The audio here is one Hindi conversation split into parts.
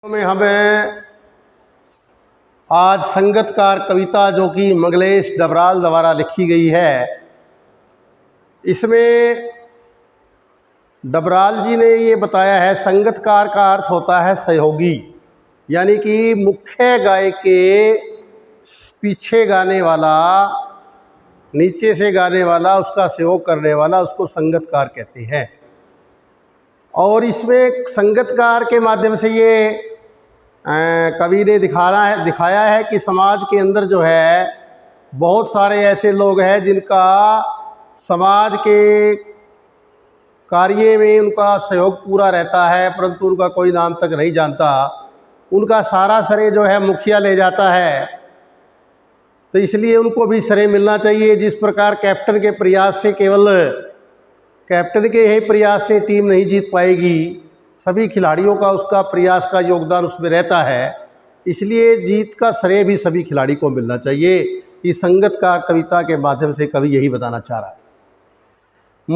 में हमें आज संगतकार कविता जो कि मंगलेश डबराल द्वारा लिखी गई है, इसमें डबराल जी ने ये बताया है संगतकार का अर्थ होता है सहयोगी, यानी कि मुख्य गायक के पीछे गाने वाला, नीचे से गाने वाला, उसका सहयोग करने वाला, उसको संगतकार कहते हैं। और इसमें संगतकार के माध्यम से ये कवि ने दिखाया है कि समाज के अंदर जो है बहुत सारे ऐसे लोग हैं जिनका समाज के कार्य में उनका सहयोग पूरा रहता है, परंतु उनका कोई नाम तक नहीं जानता। उनका सारा श्रेय जो है मुखिया ले जाता है, तो इसलिए उनको भी श्रेय मिलना चाहिए। जिस प्रकार कैप्टन के प्रयास से, केवल कैप्टन के ही प्रयास से टीम नहीं जीत पाएगी, सभी खिलाड़ियों का उसका प्रयास का योगदान उसमें रहता है, इसलिए जीत का श्रेय भी सभी खिलाड़ी को मिलना चाहिए। इस संगतकार कविता के माध्यम से कवि यही बताना चाह रहा है।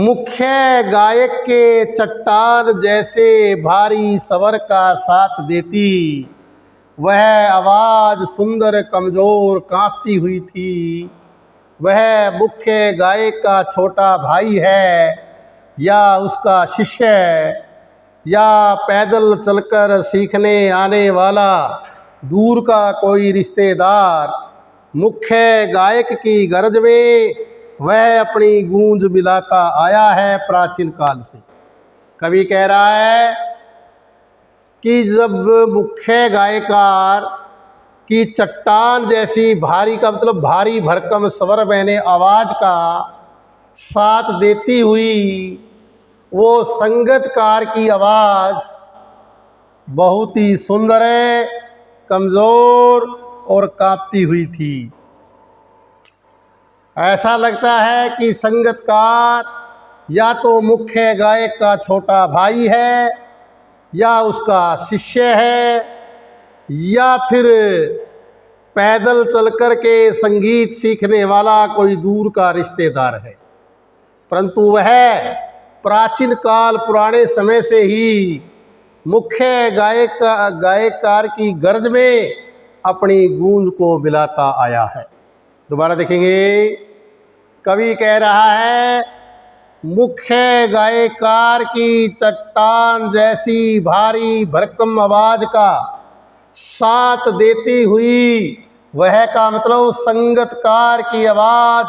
मुख्य गायक के चट्टान जैसे भारी स्वर का साथ देती, वह आवाज़ सुंदर कमज़ोर कांपती हुई थी। वह मुख्य गायक का छोटा भाई है या उसका शिष्य है, या पैदल चलकर सीखने आने वाला दूर का कोई रिश्तेदार। मुख्य गायक की गरज में वह अपनी गूंज मिलाता आया है प्राचीन काल से। कवि कह रहा है कि जब मुख्य गायकार की चट्टान जैसी भारी का मतलब भारी भरकम स्वर बहने आवाज़ का साथ देती हुई वो संगतकार की आवाज़ बहुत ही सुंदर है, कमज़ोर और कांपती हुई थी। ऐसा लगता है कि संगतकार या तो मुख्य गायक का छोटा भाई है, या उसका शिष्य है, या फिर पैदल चलकर के संगीत सीखने वाला कोई दूर का रिश्तेदार है। परंतु वह प्राचीन काल पुराने समय से ही मुख्य गायककार की गरज में अपनी गूंज को मिलाता आया है। दोबारा देखेंगे, कवि कह रहा है मुख्य गायककार की चट्टान जैसी भारी भरकम आवाज़ का साथ देती हुई, वह का मतलब संगतकार की आवाज़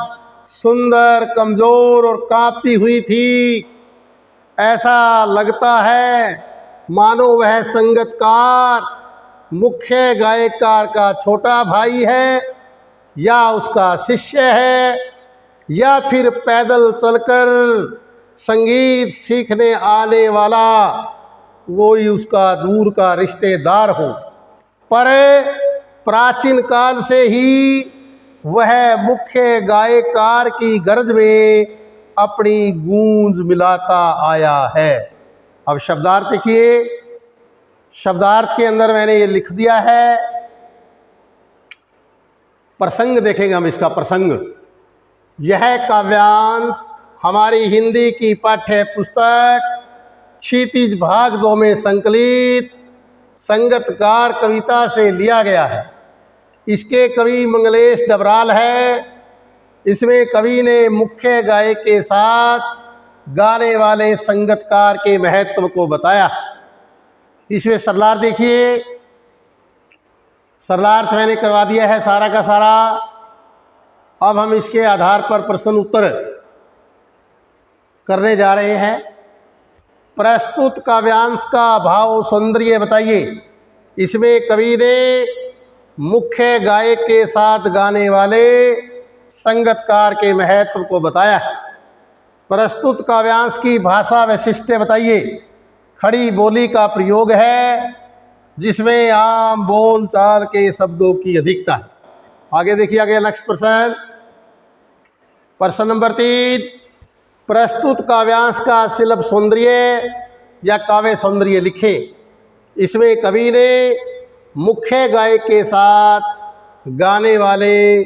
सुंदर, कमज़ोर और कांपती हुई थी। ऐसा लगता है मानो वह संगतकार मुख्य गायककार का छोटा भाई है, या उसका शिष्य है, या फिर पैदल चलकर संगीत सीखने आने वाला वही उसका दूर का रिश्तेदार हो। पर प्राचीन काल से ही वह मुख्य गायककार की गरज में अपनी गूंज मिलाता आया है। अब शब्दार्थ देखिए, शब्दार्थ के अंदर मैंने ये लिख दिया है। प्रसंग देखेंगे हम, इसका प्रसंग। यह काव्यांश हमारी हिंदी की पाठ्य पुस्तक क्षितिज भाग 2 में संकलित संगतकार कविता से लिया गया है। इसके कवि मंगलेश डबराल है। इसमें कवि ने मुख्य गायक के साथ गाने वाले संगतकार के महत्व को बताया। इसमें सरलार्थ देखिए, सरलार्थ मैंने करवा दिया है सारा का सारा। अब हम इसके आधार पर प्रश्न उत्तर करने जा रहे हैं। प्रस्तुत काव्यांश का भाव सौंदर्य बताइए। इसमें कवि ने मुख्य गायक के साथ गाने वाले संगतकार के महत्व को बताया है। प्रस्तुत काव्यांश की भाषा वैशिष्ट्य बताइए। खड़ी बोली का प्रयोग है, जिसमें आम बोल चाल के शब्दों की अधिकता है। आगे देखिए, आगे नेक्स्ट प्रश्न, प्रश्न नंबर 3। प्रस्तुत काव्यांश का शिल्प सौंदर्य या काव्य सौंदर्य लिखे। इसमें कवि ने मुख्य गायक के साथ गाने वाले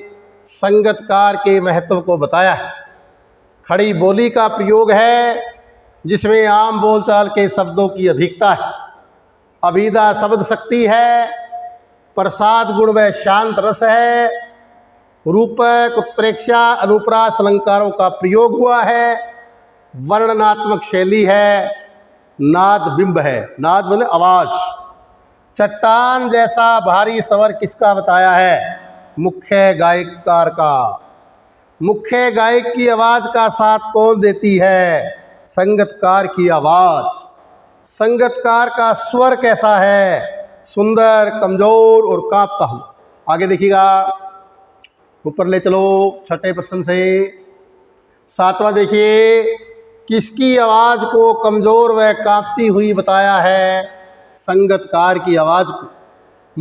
संगतकार के महत्व को बताया है। खड़ी बोली का प्रयोग है, जिसमें आम बोलचाल के शब्दों की अधिकता है। अभिधा शब्द शक्ति है, प्रसाद गुण व शांत रस है, रूपक उत्प्रेक्षा अनुप्रास अलंकारों का प्रयोग हुआ है, वर्णनात्मक शैली है, नाद बिंब है। नाद माने आवाज। चट्टान जैसा भारी स्वर किसका बताया है? मुख्य गायककार का। मुख्य गायक की आवाज का साथ कौन देती है? संगतकार की आवाज। संगतकार का स्वर कैसा है? सुंदर, कमजोर और कांपता हुआ। आगे देखिएगा, ऊपर ले चलो छठे प्रश्न से। सातवां देखिए, किसकी आवाज को कमजोर व कांपती हुई बताया है? संगतकार की आवाज को।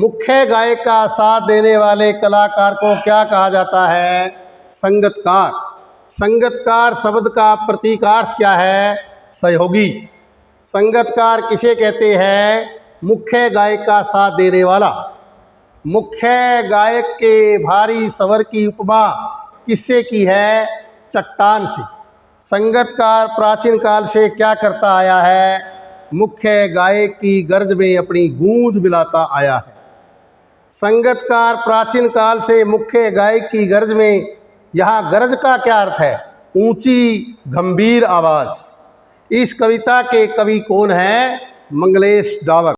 मुख्य गायक का साथ देने वाले कलाकार को क्या कहा जाता है? संगतकार। संगतकार शब्द का प्रतीकार्थ क्या है? सहयोगी। संगतकार किसे कहते हैं? मुख्य गायक का साथ देने वाला। मुख्य गायक के भारी स्वर की उपमा किससे की है? चट्टान से। संगतकार प्राचीन काल से क्या करता आया है? मुख्य गायक की गर्ज में अपनी गूंज मिलाता आया है। संगतकार प्राचीन काल से मुख्य गायक की गर्ज में, यहाँ गर्ज का क्या अर्थ है? ऊंची गंभीर आवाज। इस कविता के कवि कौन हैं? मंगलेश डावर।